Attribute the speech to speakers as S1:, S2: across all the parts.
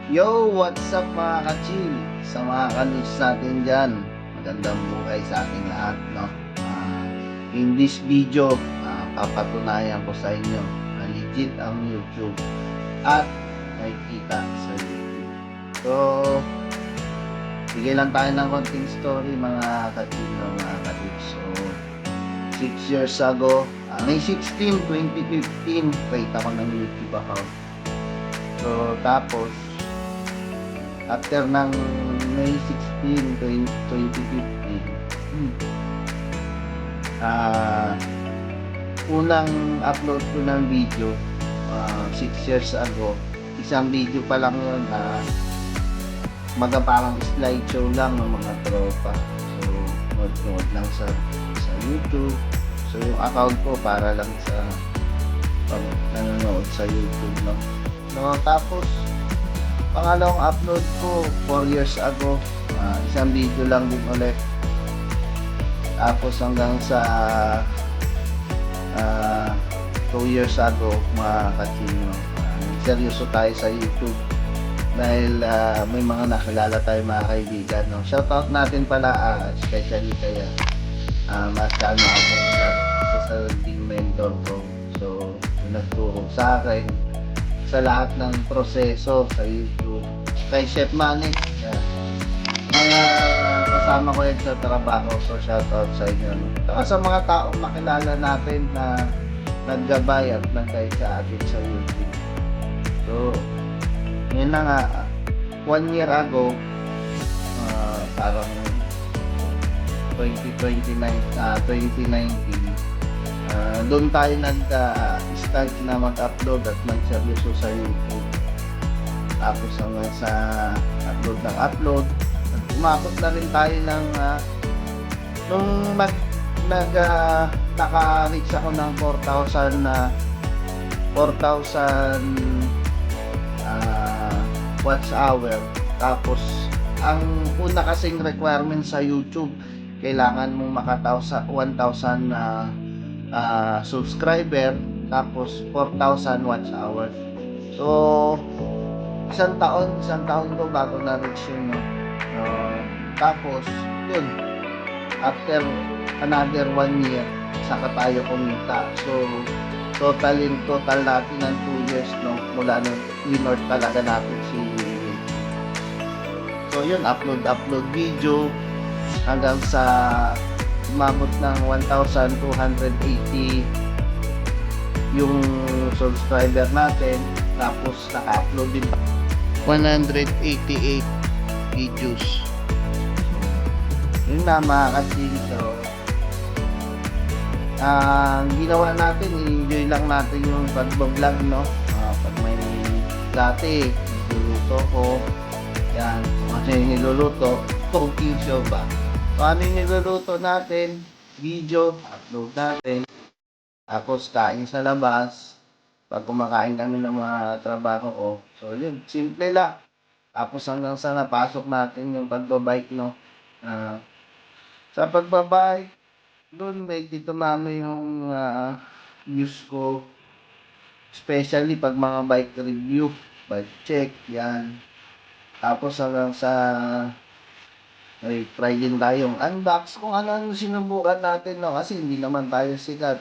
S1: Yo, what's up mga ka-chill? Sa mga ka-news natin dyan, magandang buhay sa ating lahat, no? In this video, papatunayan ko sa inyo na legit ang YouTube at may kita sa YouTube. So, bigay lang tayo ng konting story mga ka-chill, no, mga ka-chill. So, 6 years ago, May 16, 2015, create ako ng YouTube account. So, tapos, after ng May 16, 2015, unang upload ko ng video, 6 years ago, isang video pa lang yun, parang slideshow lang ng mga tropa. So, nood lang sa YouTube. So, yung account ko para lang sa pag nanonood sa YouTube, no? No, tapos, pangalawang upload ko 4 years ago, isang video lang din ulit. Tapos hanggang sa 2 years ago mga kachino, seryoso tayo sa YouTube dahil may mga nakilala tayo mga kaibigan, no? Shoutout natin pala especially kaya Master ako sa team mentor ko. So nagturo sa akin sa lahat ng proseso sa YouTube. Kay Chef Manny, mga kasama ko yan sa trabaho, so shoutout sa inyo. Saka sa mga taong makilala natin na naggabay at nag-guide sa atin sa YouTube. So, yun na nga, 1 year ago, parang 2019, doon tayo nag-start na mag-upload at mag-seryoso sa YouTube. Tapos hanggang sa upload ng upload, umabot na rin tayo ng nung naka-reach ako ng 4,000 watch hour. Tapos ang una kasing requirement sa YouTube, kailangan mong makataw sa 1,000 subscriber, tapos 4,000 watch hours. So, isang taon ko bago na-reach yun, no? Tapos, yun, after another 1 year, saka tayo kumita. So, total natin ng 2 years, no? Mula nung in-order talaga natin si So, yun, upload video hanggang sa umabot ng 1,280 yung subscriber natin. Tapos naka-upload din 188 videos. Yun na mga kasin. So, ginawa natin, enjoy lang natin yung pag-vlog, no? Pag may dati, niluluto ko. Yan, kasi niluluto, cooking show ba? So, ano yung niluluto natin? Video, upload natin. Tapos, kain sa labas. Pag kumakain kami ng mga trabaho ko. So, yun, simple lang. Tapos, hanggang sa napasok natin yung pagbabike, no? Sa pagbabike, doon may tumama yung views ko. Especially pag mga bike review, bike check, yan. Tapos hanggang sa ay try din tayong unbox kung ano sinubukan natin, no? Kasi hindi naman tayo sikat.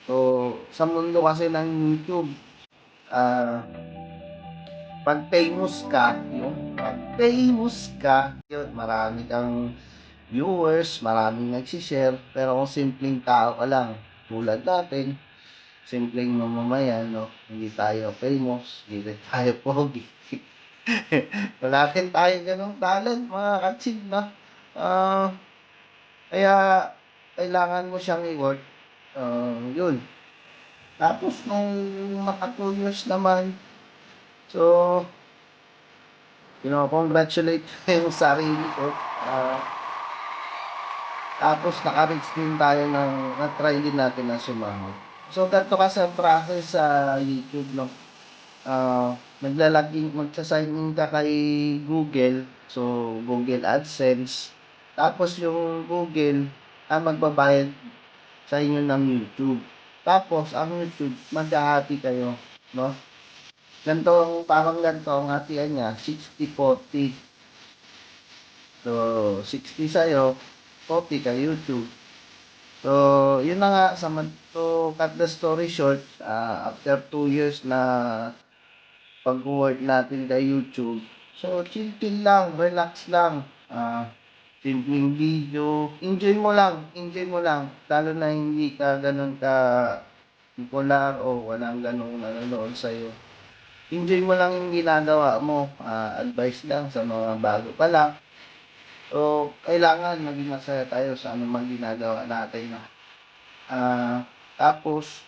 S1: So, sa mundo kasi ng YouTube, pag famous ka, yun, marami kang viewers, maraming nagsishare, pero kung simpleng tao ka lang, tulad natin, simpleng mamamayan, no? Hindi tayo famous, hindi tayo pogi. Wala rin tayo ganong talent, mga katsid, no? Kaya, kailangan mo siyang i-work. Yun. Tapos, nung maka 2 years naman, so, congratulate yung sarili ko. Tapos, naka-reach din tayo na-try din natin na sumahod. So, ganito kasi ang process sa YouTube, no? Magsa-sign in ka kay Google, so Google AdSense. Tapos yung Google magbabayad sa inyo ng YouTube. Tapos ang YouTube, maghahati kayo, no? Ganito, parang ganito ang hatian niya, 60-40. So, 60 sa'yo, 40 kay YouTube. So, yun na nga, to cut the story short, after 2 years na pag-work natin kay YouTube, so chill-chill lang, relax lang, simpleng video, enjoy mo lang, lalo na hindi ka ganun ka popular o walang ganung nanonood sa'yo. Enjoy mo lang yung ginagawa mo, advice lang sa mga bago pa lang. So, kailangan maging masaya tayo sa anumang ginagawa natin. Tapos,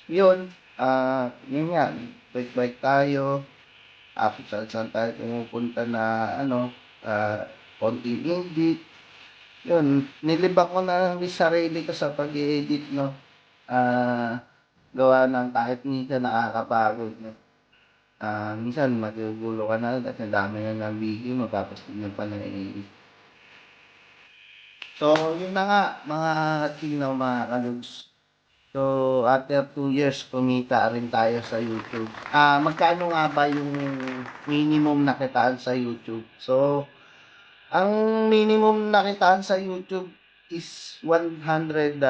S1: yun nga, bike-bike tayo, kung saan tayo pumupunta na konting indie. Yun, nilibak ko na lang yung sarili ko sa pag-i-edit, no? Gawa ng kahit minsan nakakapagod, no? Minsan magugulo ka na kasi dami na ng video mo tapos hindi mo pa na-edit. So, yun na nga, mga katinaw, mga kalugs. So, after 2 years, kumita rin tayo sa YouTube. Magkano nga ba yung minimum na kitaan sa YouTube? So, ang minimum na kitaan sa YouTube is $100.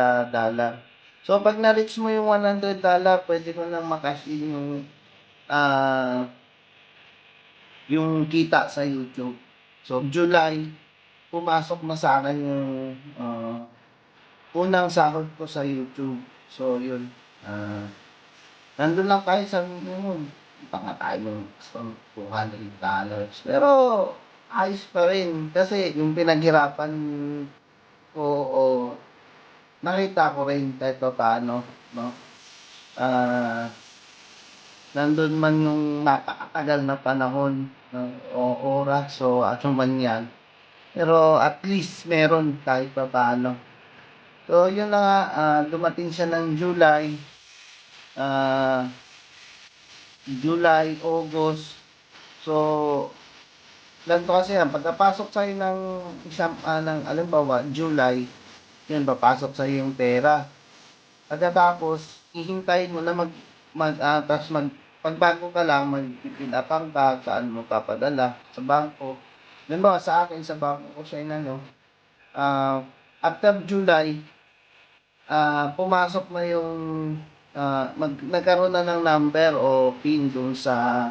S1: So, pag na-reach mo yung $100, pwede mo nang makash in yung kita sa YouTube. So, July, pumasok na sa akin yung unang sahod ko sa YouTube. So, yun. Nandun lang tayo sa minimum. Baka tayo ng $200. Pero, ayos pa rin. Kasi yung pinaghirapan ko o nakita ko rin kahit pa paano, no? Nandun man yung napakatagal na panahon, no? O oras o ano man yan. Pero at least meron kahit pa paano. So, yun na nga, dumating siya ng ah, July, August. So, ganito kasi yan, pagkapasok sa'yo ng isang, alimbawa, July, yun, papasok sa'yo yung pera. Pagkatapos, hihintayin mo na pagbago ka lang, mag-pin-upang ka, saan mo papadala, sa bangko. Halimbawa, sa akin, sa bangko ko sa inano, after July, pumasok na yung, nagkaroon na ng number o PIN dun sa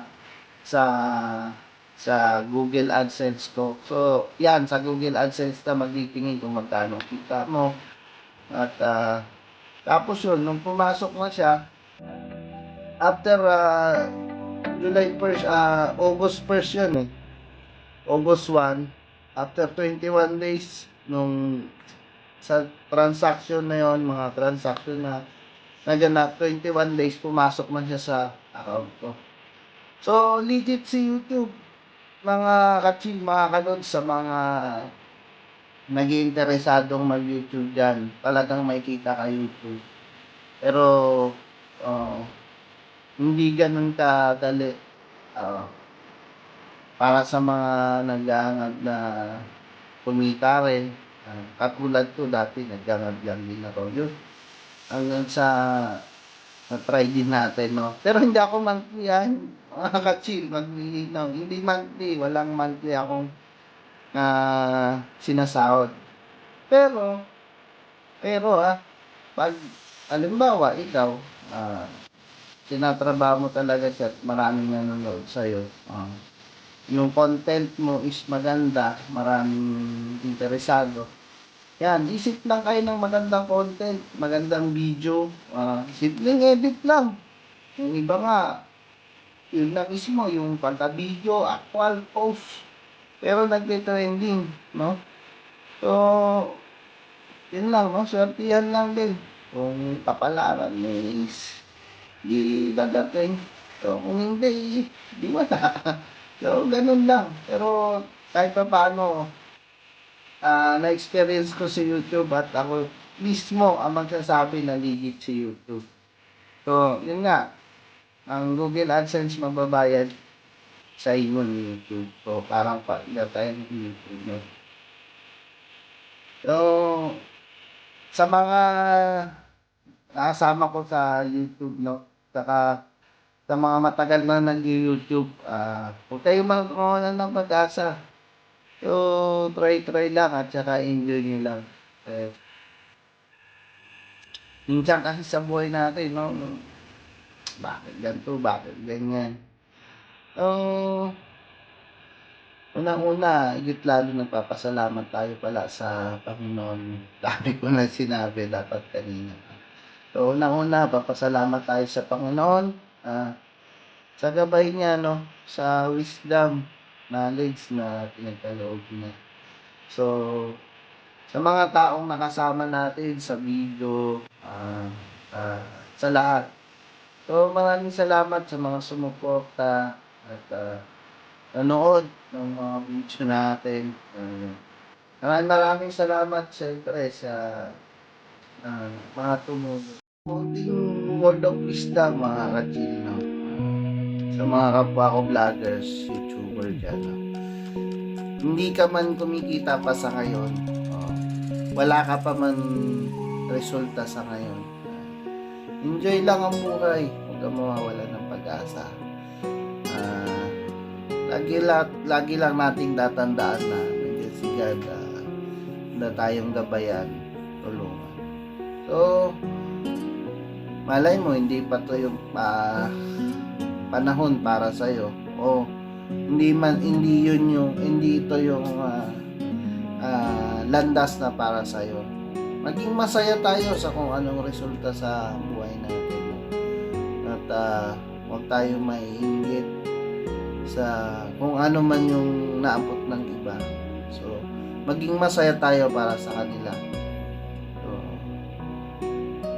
S1: Google AdSense ko. So, yan, sa Google AdSense na magtitingin kung magkano kita mo. At, tapos yun, nung pumasok na siya, after July 1st, August 1st yun eh. August 1, after 21 days, nung sa transaction na yon, mga transaction na naganap, 21 days, pumasok man siya sa account ko. So, legit si YouTube, mga kachil, mga kanod, sa mga nag-iinteresadong mag-YouTube dyan, talagang makikita ka YouTube. Pero, uh, hindi ganun kadali. Para sa mga nag-aangad na kumita rin, katulad ko dati, nag-aangad lang din ako yun. Hanggang sa na-try din natin, no? Pero hindi ako monthly, mga ka-chill, no? Hindi monthly, walang monthly akong sinasahod. Pero, pag, halimbawa, ikaw, tinatrabaho mo talaga siya at maraming nanonood sa'yo, yung content mo is maganda, maraming interesado, yan, isip lang kayo ng magandang content, magandang video, simpleng edit lang. Yung iba nga, yun na mismo, yung pagka-video, actual post, pero nagte-trending, no? So, yun lang, no? Swertihan lang din. Kung kapalaran mo is di dadating. So, kung hindi, di wala. So, ganun lang. Pero, kahit pa paano, na-experience ko si YouTube at ako mismo ang magsasabi na legit si YouTube. So, yun nga, ang Google AdSense mababayad sa inyo ni YouTube. So, parang partner tayo ng YouTube. No? So, sa mga nakasama ko sa YouTube, no? Saka sa mga matagal na nag-YouTube, huwag kayong mawalan ng pag-asa. So, try lang at saka enjoy nyo lang. Eh, minsan kasi sa buhay natin, no, bakit ganito, bakit ganyan. So, unang-una, higit lalo nagpapasalamat tayo pala sa Panginoon. Dami ko na sinabi dapat kanina. So, unang-una, papasalamat tayo sa Panginoon. Sa gabay niya, no, sa wisdom, knowledge na pinagkaloob niya. So, sa mga taong nakasama natin sa video, sa lahat. So, maraming salamat sa mga sumuporta at nanood ng mga video natin. Maraming salamat siyempre sa mga tumulong. Konting word of wisdom, mga kachil, no? Sa mga kapwa ko vloggers, YouTuber dyan, no? Hindi ka man kumikita pa sa ngayon, wala ka pa man resulta sa ngayon, enjoy lang ang buhay, huwag kang mawawala ng pag-asa. Lagi lang nating tatandaan na nandiyan si God, na tayong gabayan, tulungan. So, malay mo, hindi pa to yung panahon para sa'yo, o hindi ito yung landas na para sa'yo. Maging masaya tayo sa kung anong resulta sa buhay natin, at huwag tayo maiinggit sa kung ano man yung naabot ng iba. So, maging masaya tayo para sa kanila. So,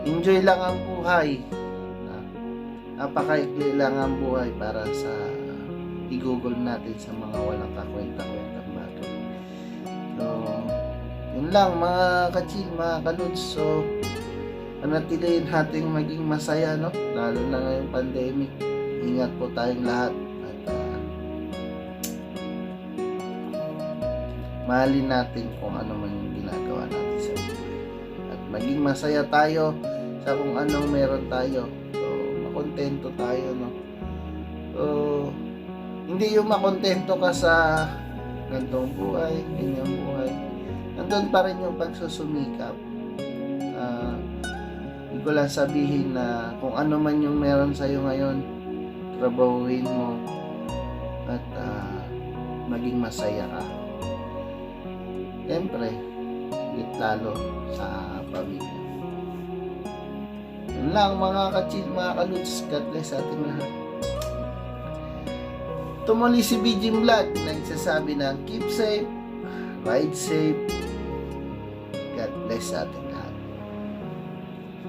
S1: enjoy lang ang buhay. Napakaikli lang ang buhay para sa igugol natin sa mga walang kakwenta-kwentang bagay. So, yun lang mga kachil, mga kaluts. So, panatilihin natin maging masaya, no? Lalo na ngayong pandemic. Ingat po tayong lahat. At mahalin natin kung ano man yung ginagawa natin sa buhay. At maging masaya tayo sa kung anong meron tayo. So, makontento tayo, no? So, hindi yung makontento ka sa gantong buhay, ganyang buhay. Nandun pa rin yung pagsusumikap. Hindi ko lang sabihin na kung ano man yung meron sa'yo ngayon, trabahuin mo at maging masaya ka. Siyempre, higit lalo sa pamilya. Yun lang mga kachil, mga kaluts. God bless sa ating lahat. Ito muli si BG Vlog na nagsasabi ng keep safe, ride safe, God bless sa ating lahat.